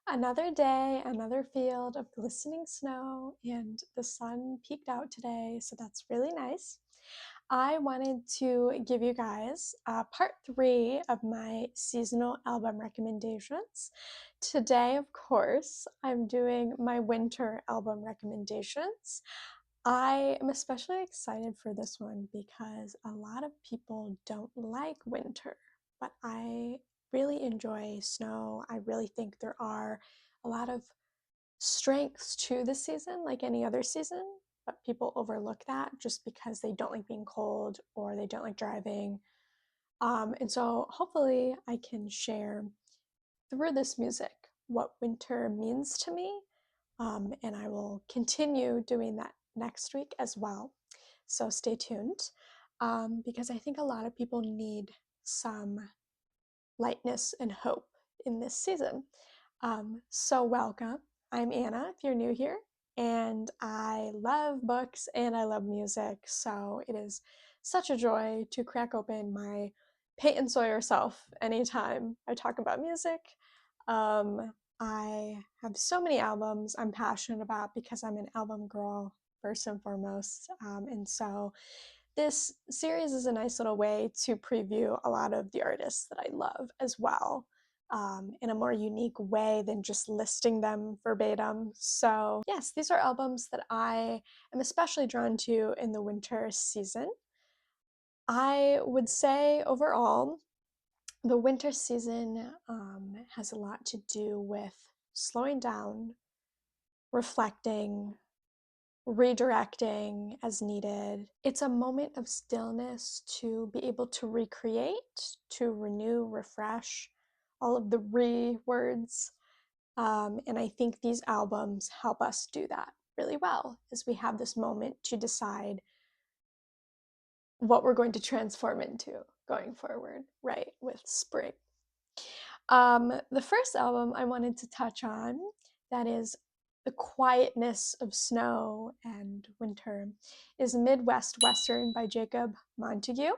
Another day, another field of glistening snow, and the sun peeked out today, so that's really nice. I wanted to give you guys part three of my seasonal album recommendations. Today, of course, I'm doing my winter album recommendations. I am especially excited for this one because a lot of people don't like winter, but I really enjoy snow. I really think there are a lot of strengths to the season, like any other season, but people overlook that just because they don't like being cold or they don't like driving. And so hopefully I can share through this music what winter means to me. And I will continue doing that next week as well. So stay tuned because I think a lot of people need some lightness and hope in this season. So, welcome. I'm Anna, if you're new here, and I love books and I love music. So, it is such a joy to crack open my Peyton Sawyer self anytime I talk about music. I have so many albums I'm passionate about because I'm an album girl, first and foremost. And so, this series is a nice little way to preview a lot of the artists that I love as well, in a more unique way than just listing them verbatim. So, yes, these are albums that I am especially drawn to in the winter season. I would say overall, the winter season has a lot to do with slowing down, reflecting, redirecting as needed. It's a moment of stillness to be able to recreate, to renew, refresh, all of the re words. And I think these albums help us do that really well as we have this moment to decide what we're going to transform into going forward, right, with spring. The first album I wanted to touch on that is the quietness of snow and winter is Midwest Western by Jacob Montague.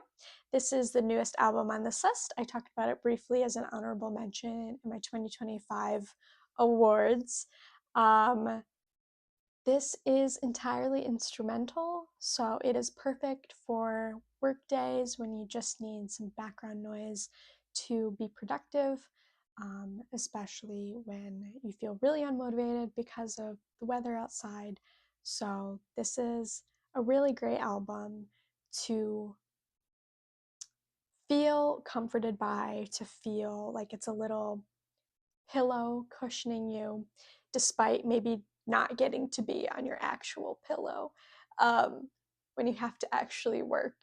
This is the newest album on this list. I talked about it briefly as an honorable mention in my 2025 awards. This is entirely instrumental, so it is perfect for work days when you just need some background noise to be productive, especially when you feel really unmotivated because of the weather outside. So, this is a really great album to feel comforted by, to feel like it's a little pillow cushioning you, despite maybe not getting to be on your actual pillow when you have to actually work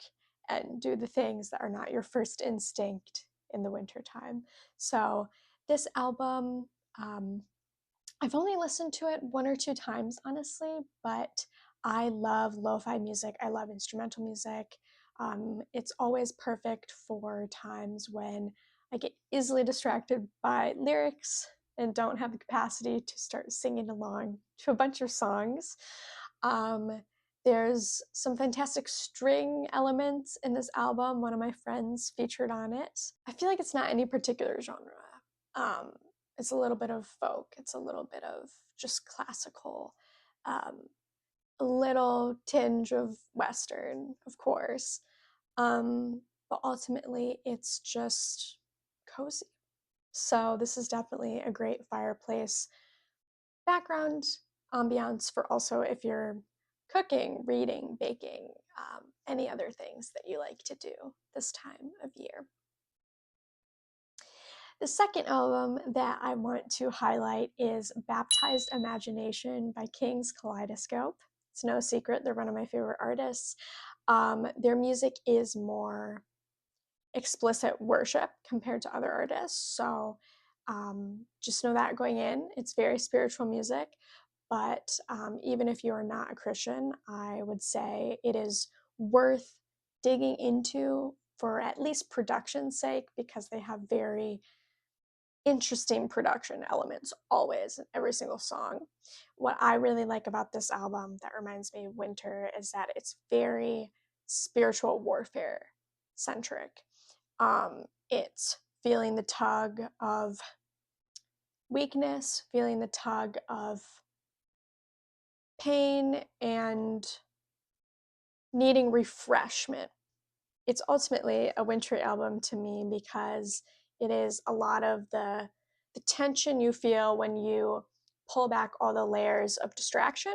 and do the things that are not your first instinct in the wintertime. So, this album, I've only listened to it one or two times, honestly, but I love lo fi music. I love instrumental music. It's always perfect for times when I get easily distracted by lyrics and don't have the capacity to start singing along to a bunch of songs. Um, there's some fantastic string elements in this album. One of my friends featured on it. I feel like it's not any particular genre. Um, it's a little bit of folk, it's a little bit of just classical, um, a little tinge of Western, of course. But ultimately, it's just cozy. So, this is definitely a great fireplace background ambiance for also if you're cooking, reading, baking, any other things that you like to do this time of year. The second album that I want to highlight is Baptized Imagination by King's Kaleidoscope. It's no secret, they're one of my favorite artists. Their music is more explicit worship compared to other artists. So just know that going in, it's very spiritual music. But even if you are not a Christian, I would say it is worth digging into for at least production's sake because they have very interesting production elements always in every single song. What I really like about this album that reminds me of winter is that it's very spiritual warfare centric. It's feeling the tug of weakness, feeling the tug of pain, and needing refreshment. It's ultimately a wintry album to me because it is a lot of the tension you feel when you pull back all the layers of distraction.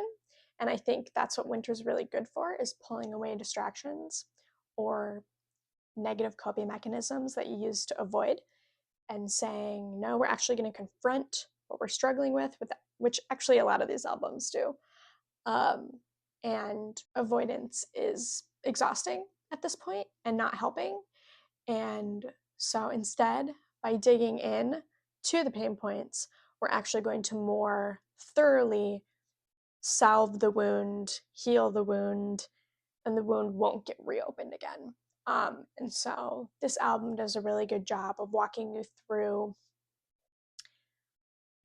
And I think that's what winter's really good for, is pulling away distractions or negative coping mechanisms that you use to avoid, and saying, no, we're actually going to confront what we're struggling with which actually a lot of these albums do. Um, and avoidance is exhausting at this point and not helping. And so instead, by digging in to the pain points, we're actually going to more thoroughly salve the wound, heal the wound, and the wound won't get reopened again. And so this album does a really good job of walking you through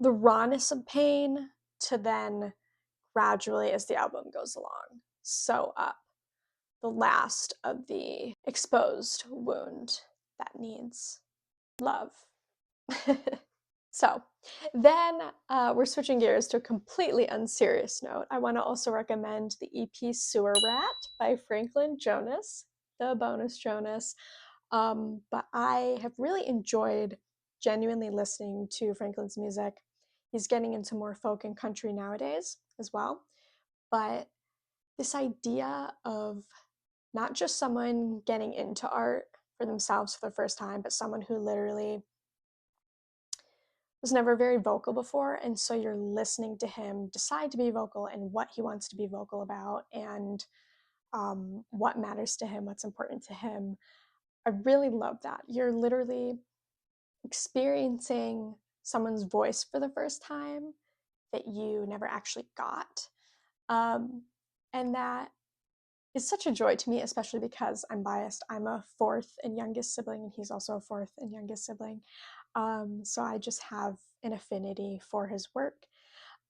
the rawness of pain to then gradually, as the album goes along, sew up the last of the exposed wound that needs love. So then we're switching gears to a completely unserious note. I want to also recommend the EP Sewer Rat by Franklin Jonas, the bonus Jonas. But I have really enjoyed genuinely listening to Franklin's music. He's getting into more folk and country nowadays as well. But this idea of not just someone getting into art for themselves for the first time, but someone who literally was never very vocal before. And so you're listening to him decide to be vocal and what he wants to be vocal about, and what matters to him, what's important to him. I really love that. You're literally experiencing someone's voice for the first time that you never actually got. And that is such a joy to me, especially because I'm biased. I'm a fourth and youngest sibling, and he's also a fourth and youngest sibling. So I just have an affinity for his work.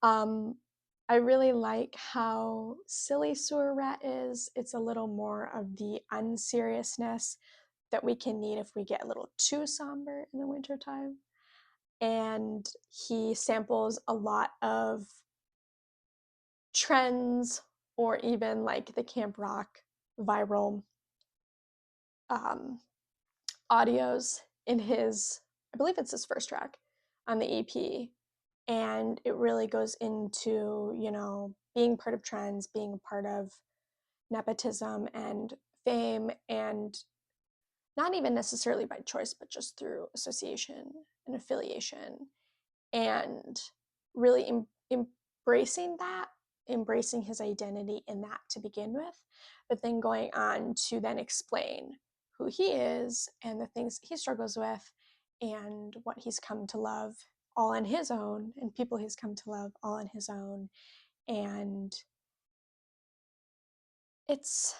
I really like how silly Sewer Rat is. It's a little more of the unseriousness that we can need if we get a little too somber in the wintertime. And he samples a lot of trends, or even like the camp rock viral audios in his, I believe it's his first track on the EP. And it really goes into, being part of trends, being a part of nepotism and fame, and not even necessarily by choice, but just through association and affiliation, and really embracing that, embracing his identity in that to begin with, but then going on to then explain who he is and the things he struggles with and what he's come to love all on his own, and people he's come to love all on his own. And it's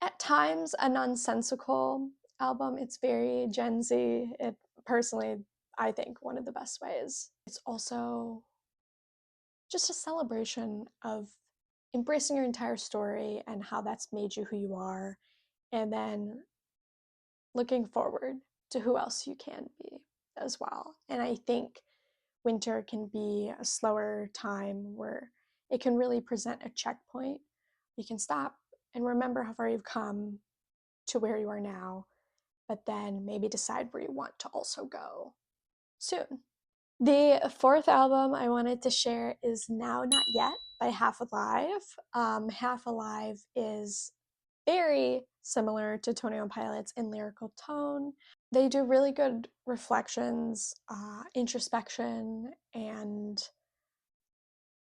at times a nonsensical album. It's very Gen Z. It personally, I think, one of the best ways. It's also just a celebration of embracing your entire story and how that's made you who you are, and then looking forward to who else you can be as well. And I think winter can be a slower time where it can really present a checkpoint. You can stop and remember how far you've come to where you are now, but then maybe decide where you want to also go soon. The fourth album I wanted to share is Now Not Yet by Half Alive. Half Alive is very similar to 21 Pilots in lyrical tone. They do really good reflections, introspection, and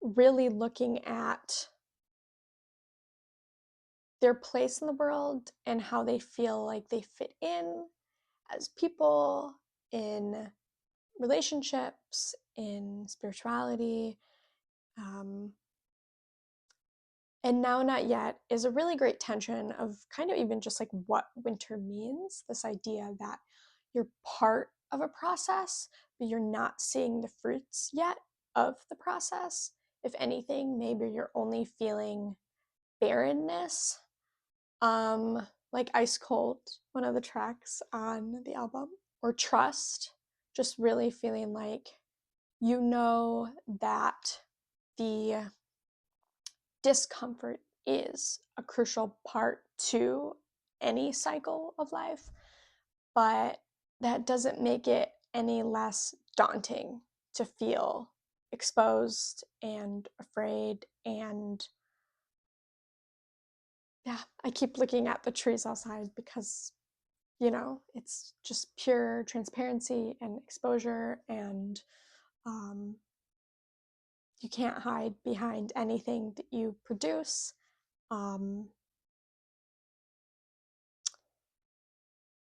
really looking at their place in the world and how they feel like they fit in as people, in relationships, in spirituality. And Now Not Yet is a really great tension of kind of even just like what winter means, this idea that you're part of a process, but you're not seeing the fruits yet of the process. If anything, maybe you're only feeling barrenness. Like Ice Cold, one of the tracks on the album, or Trust, just really feeling like you know that the discomfort is a crucial part to any cycle of life, but that doesn't make it any less daunting to feel exposed and afraid. And yeah, I keep looking at the trees outside because, it's just pure transparency and exposure, and you can't hide behind anything that you produce.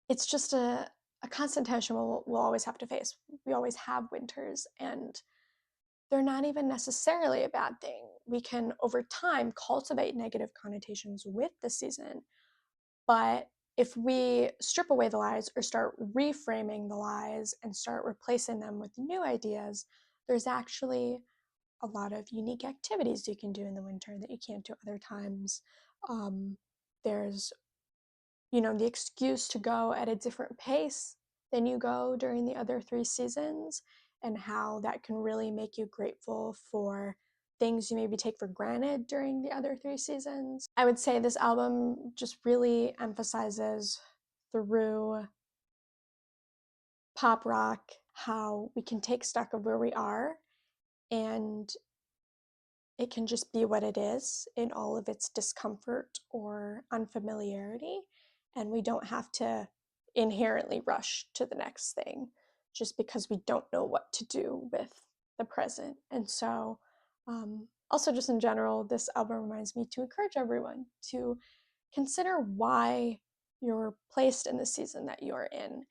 It's just a constant tension we'll always have to face. We always have winters, and they're not even necessarily a bad thing. We can, over time, cultivate negative connotations with the season, but if we strip away the lies or start reframing the lies and start replacing them with new ideas, there's actually a lot of unique activities you can do in the winter that you can't do other times. There's the excuse to go at a different pace than you go during the other 3 seasons, and how that can really make you grateful for things you maybe take for granted during the other 3 seasons. I would say this album just really emphasizes through pop rock how we can take stock of where we are, and it can just be what it is in all of its discomfort or unfamiliarity. And we don't have to inherently rush to the next thing just because we don't know what to do with the present. And so, also, just in general, this album reminds me to encourage everyone to consider why you're placed in the season that you're in,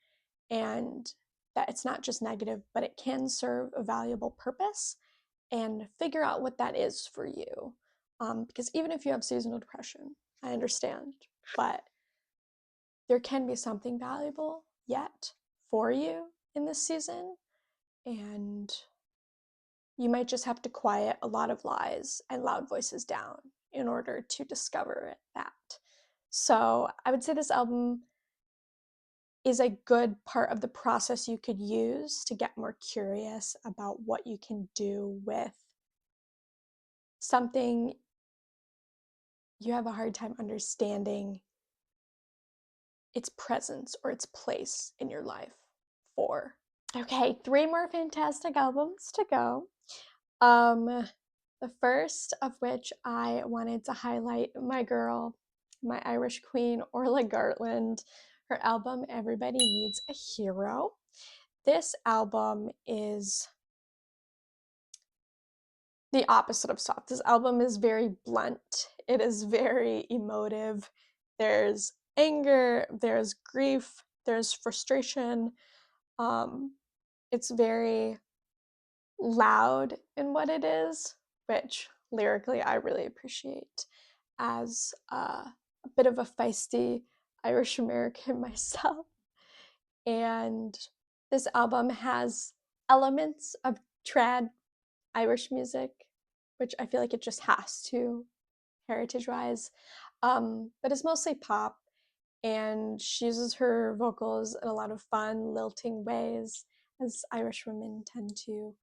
and that it's not just negative, but it can serve a valuable purpose, and figure out what that is for you. Because even if you have seasonal depression, I understand, but there can be something valuable yet for you in this season, and you might just have to quiet a lot of lies and loud voices down in order to discover that. So I would say this album is a good part of the process you could use to get more curious about what you can do with something you have a hard time understanding its presence or its place in your life for. Okay, 3 more fantastic albums to go. The first of which I wanted to highlight my girl, my Irish queen, Orla Gartland, her album Everybody Needs a Hero. This album is the opposite of soft. This album is very blunt. It is very emotive. There's anger, there's grief, there's frustration. It's very loud in what it is, which lyrically I really appreciate as a bit of a feisty Irish American myself. And this album has elements of trad Irish music, which I feel like it just has to, heritage-wise. But it's mostly pop, and she uses her vocals in a lot of fun, lilting ways, as Irish women tend to.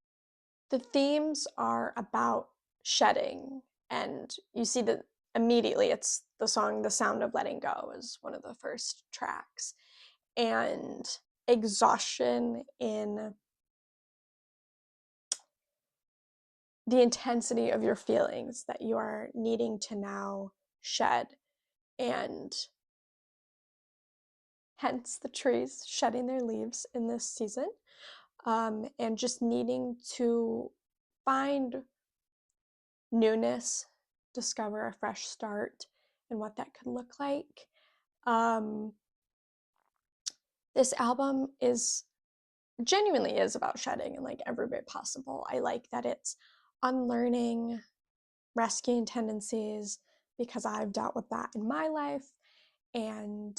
The themes are about shedding, and you see that immediately. It's the song The Sound of Letting Go is one of the first tracks, and exhaustion in the intensity of your feelings that you are needing to now shed, and hence the trees shedding their leaves in this season, and just needing to find newness, discover a fresh start, and what that could look like. This album genuinely is about shedding in like every way possible. I like that it's unlearning rescuing tendencies, because I've dealt with that in my life, and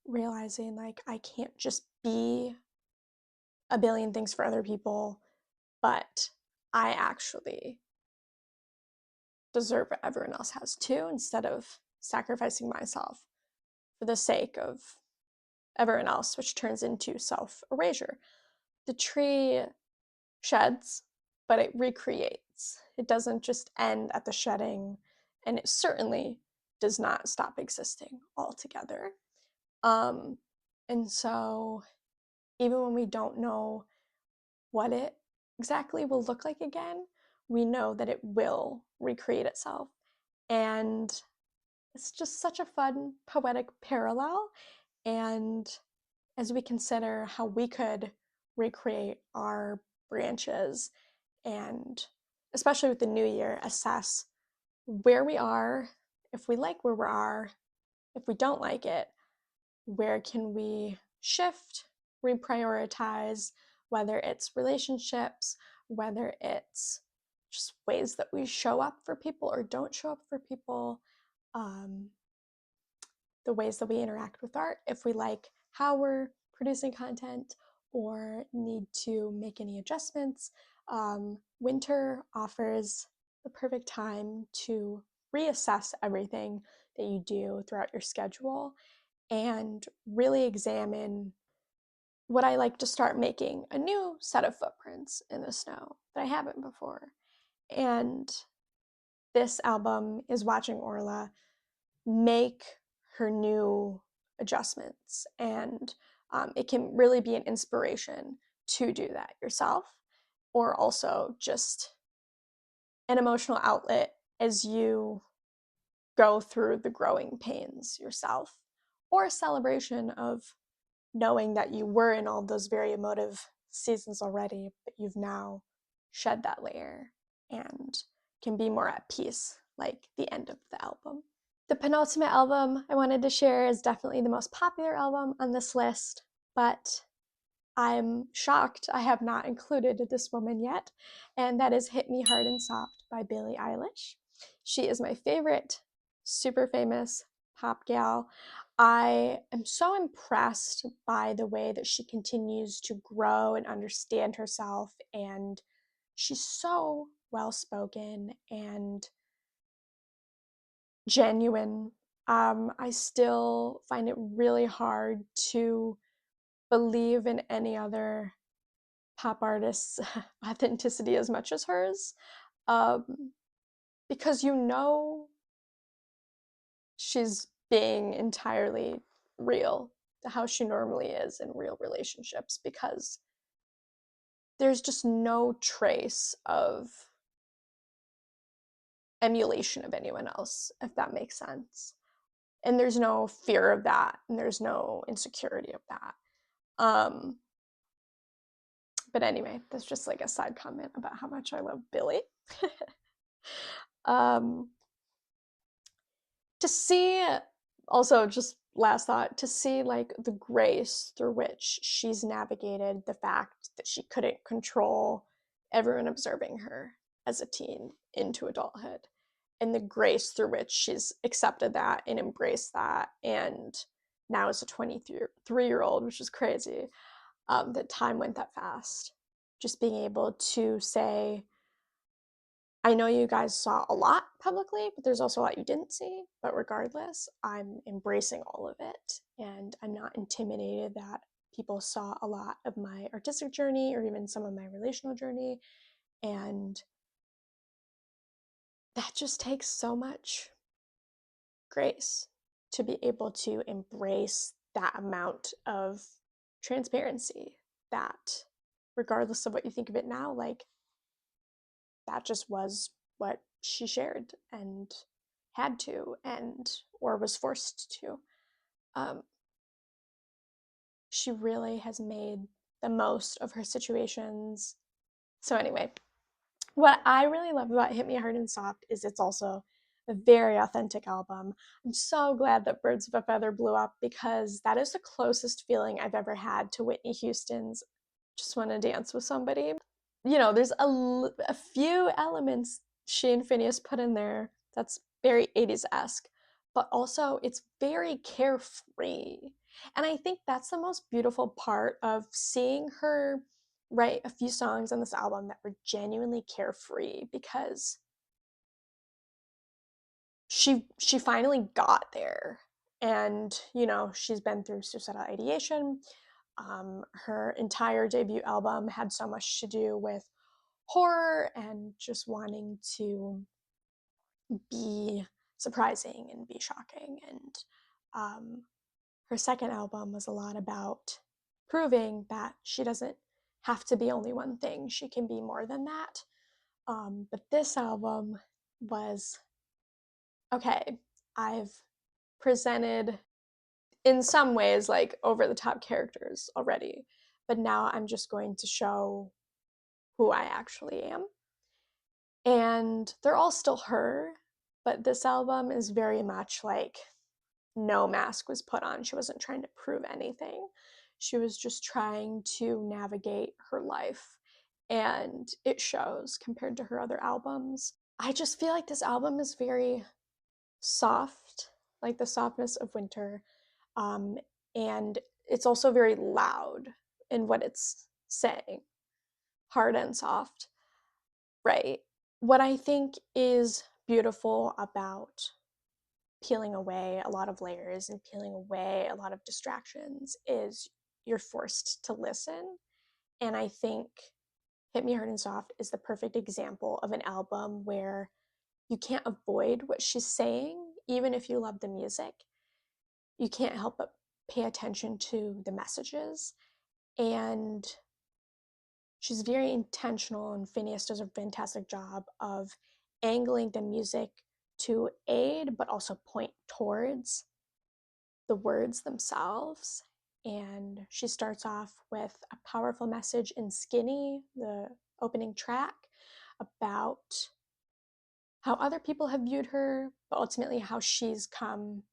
realizing like I can't just be a billion things for other people, but I actually deserve what everyone else has too, instead of sacrificing myself for the sake of everyone else, which turns into self-erasure. The tree sheds but it recreates. It doesn't just end at the shedding, and it certainly does not stop existing altogether. And so even when we don't know what it exactly will look like again, we know that it will recreate itself. And it's just such a fun, poetic parallel. And as we consider how we could recreate our branches and, especially with the new year, assess where we are, if we like where we are, if we don't like it, where can we shift, reprioritize, whether it's relationships, whether it's just ways that we show up for people or don't show up for people, the ways that we interact with art, if we like how we're producing content or need to make any adjustments. Winter offers the perfect time to reassess everything that you do throughout your schedule and really examine would I like to start making a new set of footprints in the snow that I haven't before. And this album is watching Orla make her new adjustments, and it can really be an inspiration to do that yourself, or also just an emotional outlet as you go through the growing pains yourself, or a celebration of knowing that you were in all those very emotive seasons already, but you've now shed that layer and can be more at peace, like the end of the album. The penultimate album I wanted to share is definitely the most popular album on this list, but I'm shocked I have not included this woman yet, and that is Hit Me Hard and Soft by Billie Eilish. She is my favorite super famous pop gal. I am so impressed by the way that she continues to grow and understand herself, and she's so well spoken and genuine. I still find it really hard to believe in any other pop artist's authenticity as much as hers, um, because you know she's being entirely real to how she normally is in real relationships, because there's just no trace of emulation of anyone else, if that makes sense. And there's no fear of that, and there's no insecurity of that. But anyway, that's just like a side comment about how much I love Billie. To see, also just last thought, to see like the grace through which she's navigated the fact that she couldn't control everyone observing her as a teen into adulthood, and the grace through which she's accepted that and embraced that, and now as a 23-year-old, which is crazy, that time went that fast. Just being able to say, I know you guys saw a lot publicly, but there's also a lot you didn't see. But regardless, I'm embracing all of it. And I'm not intimidated that people saw a lot of my artistic journey or even some of my relational journey. And that just takes so much grace to be able to embrace that amount of transparency, that regardless of what you think of it now, like that just was what she shared and had to, and or was forced to. She really has made the most of her situations. So anyway, what I really love about Hit Me Hard and Soft is it's also a very authentic album. I'm so glad that Birds of a Feather blew up, because that is the closest feeling I've ever had to Whitney Houston's Just Wanna Dance with Somebody. You know, there's a few elements she and Phineas put in there that's very 80s-esque, but also it's very carefree. And I think that's the most beautiful part of seeing her write a few songs on this album that were genuinely carefree, because she finally got there. And, you know, she's been through suicidal ideation. Her entire debut album had so much to do with horror and just wanting to be surprising and be shocking. And her second album was a lot about proving that she doesn't have to be only one thing, she can be more than that. But this album was okay, I've presented in some ways like over the top characters already, but now I'm just going to show who I actually am. And they're all still her, but this album is very much like no mask was put on. She wasn't trying to prove anything. She was just trying to navigate her life, and it shows compared to her other albums. I just feel like this album is very soft, like the softness of winter. Um, and it's also very loud in what it's saying, hard and soft, right? What I think is beautiful about peeling away a lot of layers and peeling away a lot of distractions is you're forced to listen. And I think Hit Me Hard and Soft is the perfect example of an album where you can't avoid what she's saying, even if you love the music. You can't help but pay attention to the messages. And she's very intentional, and Phineas does a fantastic job of angling the music to aid but also point towards the words themselves. And she starts off with a powerful message in Skinny, the opening track, about how other people have viewed her, but ultimately how she's come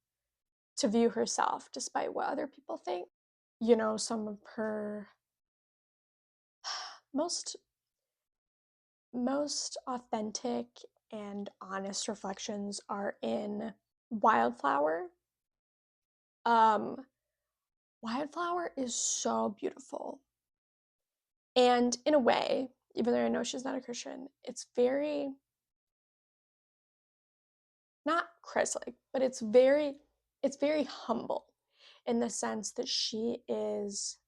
to view herself despite what other people think. You know, some of her most authentic and honest reflections are in Wildflower. Um, Wildflower is so beautiful. And in a way, even though I know she's not a Christian, it's very, not Christ-like, but it's very humble in the sense that she is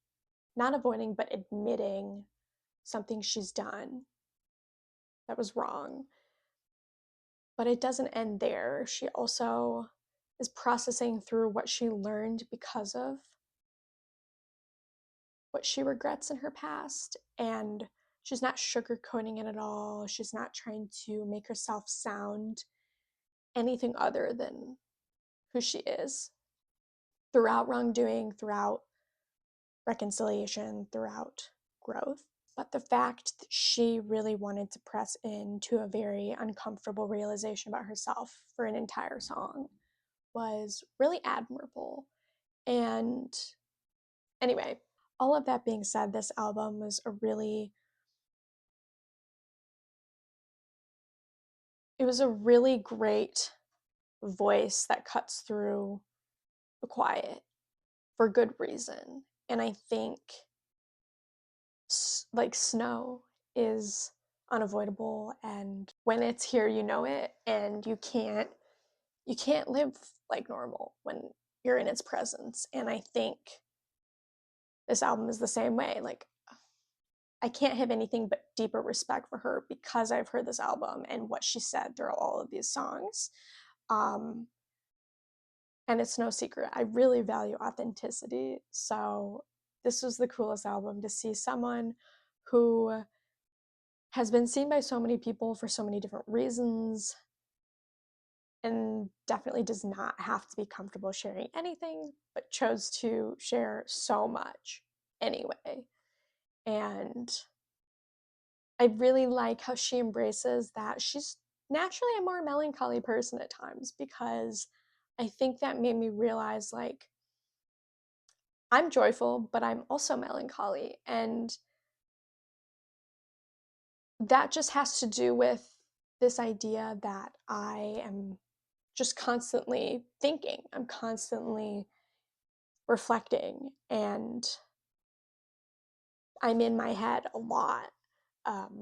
not avoiding but admitting something she's done that was wrong. But it doesn't end there. She also is processing through what she learned because of what she regrets in her past, and she's not sugarcoating it at all. She's not trying to make herself sound anything other than who she is throughout wrongdoing, throughout reconciliation, throughout growth. But the fact that she really wanted to press into a very uncomfortable realization about herself for an entire song was really admirable. And anyway, all of that being said, this album was it was a really great voice that cuts through the quiet for good reason. And I think like snow is unavoidable, and when it's here you know it, and you can't live like normal when you're in its presence. And I think this album is the same way. Like, I can't have anything but deeper respect for her because I've heard this album and what she said through all of these songs. um and it's no secret, I really value authenticity. So this was the coolest album to see someone who has been seen by so many people for so many different reasons and definitely does not have to be comfortable sharing anything, but chose to share so much anyway. And I really like how she embraces that she's naturally a more melancholy person at times, because I think that made me realize, like, I'm joyful, but I'm also melancholy. And that just has to do with this idea that I am just constantly thinking, I'm constantly reflecting, and I'm in my head a lot.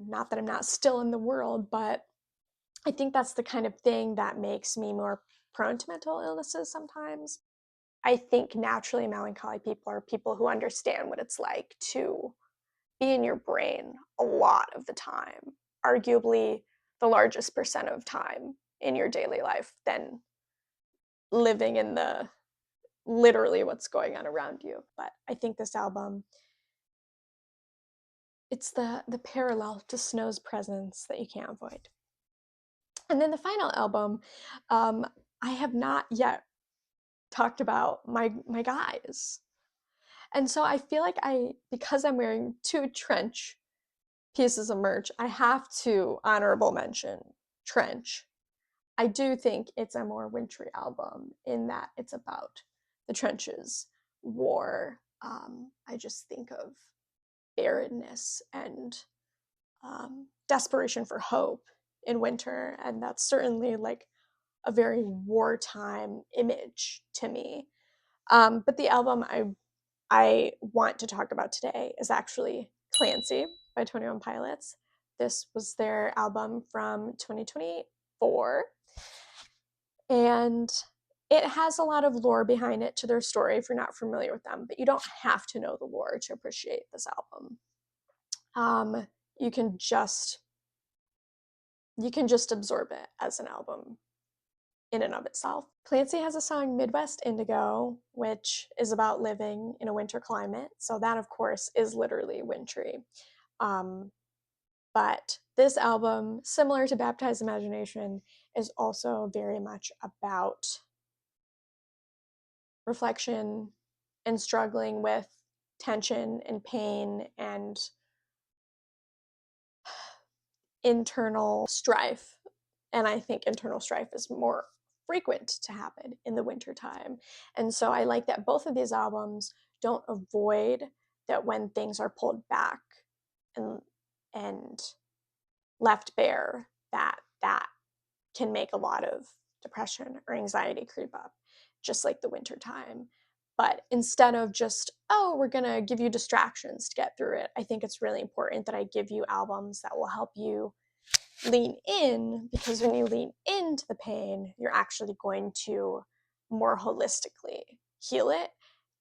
Not that I'm not still in the world, but I think that's the kind of thing that makes me more prone to mental illnesses sometimes. I think naturally melancholy people are people who understand what it's like to be in your brain a lot of the time, arguably the largest percent of time in your daily life than living in the literally what's going on around you. But I think this album, it's the parallel to Snow's presence that you can't avoid. And then the final album, I have not yet talked about my guys. And so I feel like because I'm wearing 2 trench pieces of merch, I have to honorable mention trench. I do think it's a more wintry album in that it's about the trenches, war. I just think of barrenness and desperation for hope in winter, and that's certainly like a very wartime image to me. But the album I want to talk about today is actually Clancy by 21 Pilots. This was their album from 2024. And it has a lot of lore behind it to their story if you're not familiar with them, but you don't have to know the lore to appreciate this album. You can just absorb it as an album in and of itself. Clancy has a song Midwest Indigo, which is about living in a winter climate. So that, of course, is literally wintry. But this album, similar to Baptized Imagination, is also very much about reflection and struggling with tension and pain and internal strife. And I think internal strife is more frequent to happen in the wintertime. And so I like that both of these albums don't avoid that when things are pulled back and left bare, that can make a lot of depression or anxiety creep up, just like the winter time. But instead of just, oh, we're going to give you distractions to get through it, I think it's really important that I give you albums that will help you lean in, because when you lean into the pain, you're actually going to more holistically heal it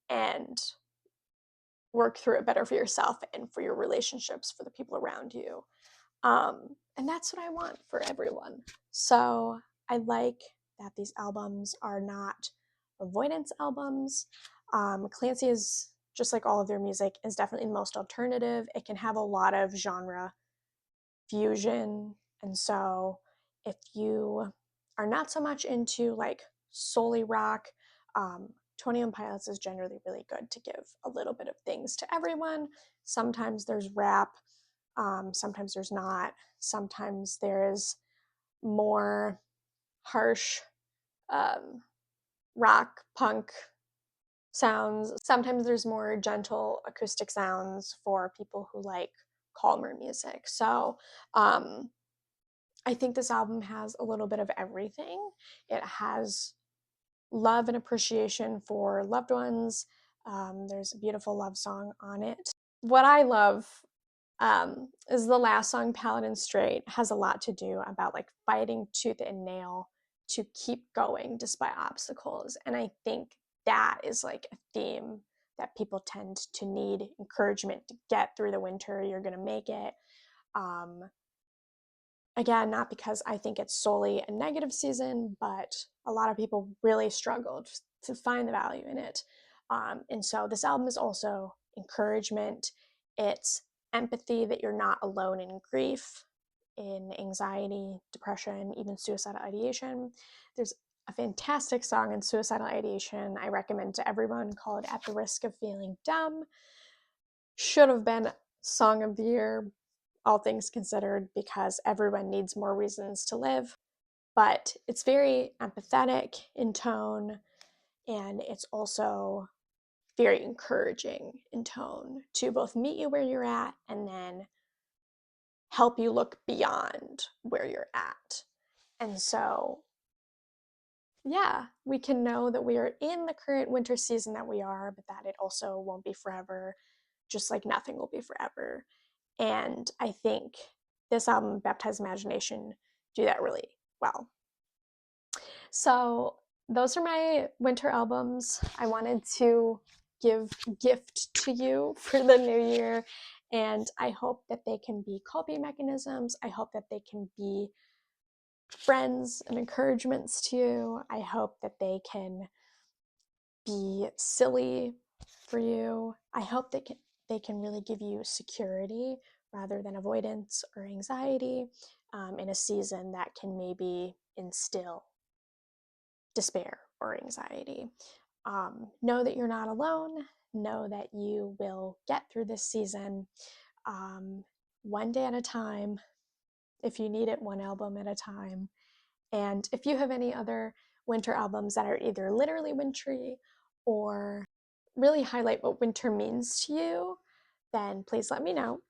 and work through it better for yourself and for your relationships, for the people around you. And that's what I want for everyone. So I like that these albums are not avoidance albums. Clancy is, just like all of their music, is definitely the most alternative. It can have a lot of genre fusion. And so if you are not so much into like solely rock, 21 Pilots is generally really good to give a little bit of things to everyone. Sometimes there's rap, sometimes there's not. Sometimes there's more harsh rock, punk sounds. Sometimes there's more gentle acoustic sounds for people who like calmer music. So I think this album has a little bit of everything. It has love and appreciation for loved ones. There's a beautiful love song on it. What I love is the last song, Paladin Straight, has a lot to do about like fighting tooth and nail to keep going despite obstacles. And I think that is like a theme that people tend to need encouragement to get through the winter. You're going to make it. Again, not because I think it's solely a negative season, but a lot of people really struggled to find the value in it. And so this album is also encouragement. It's empathy that you're not alone in grief, in anxiety, depression, even suicidal ideation. There's a fantastic song in suicidal ideation I recommend to everyone called At the Risk of Feeling Dumb. Should have been Song of the Year, all things considered, because everyone needs more reasons to live. But it's very empathetic in tone, and it's also very encouraging in tone to both meet you where you're at and then help you look beyond where you're at. And so, yeah, we can know that we are in the current winter season that we are, but that it also won't be forever, just like nothing will be forever. And I think this album, Baptized Imagination, do that really well. So those are my winter albums I wanted to give gift to you for the new year. And I hope that they can be coping mechanisms. I hope that they can be friends and encouragements to you. I hope that they can be silly for you. I hope they can really give you security rather than avoidance or anxiety in a season that can maybe instill despair or anxiety. Know that you're not alone. Know that you will get through this season one day at a time. If you need it, one album at a time. And if you have any other winter albums that are either literally wintry or really highlight what winter means to you, then please let me know.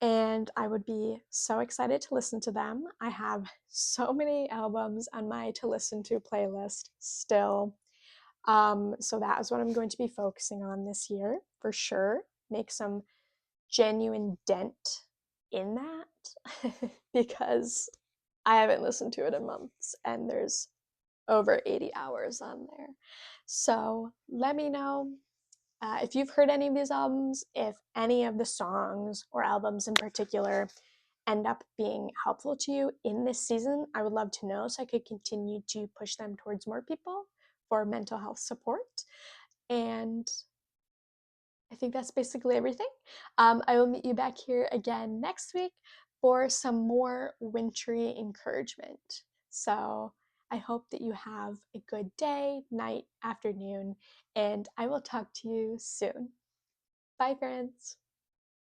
And I would be so excited to listen to them. I have so many albums on my to listen to playlist still. So that is what I'm going to be focusing on this year for sure. Make some genuine dent in that because I haven't listened to it in months and there's over 80 hours on there. So let me know if you've heard any of these albums, if any of the songs or albums in particular end up being helpful to you in this season. I would love to know so I could continue to push them towards more people for mental health support. And I think that's basically everything. I will meet you back here again next week for some more wintry encouragement. So I hope that you have a good day, night, afternoon, and I will talk to you soon. Bye, friends.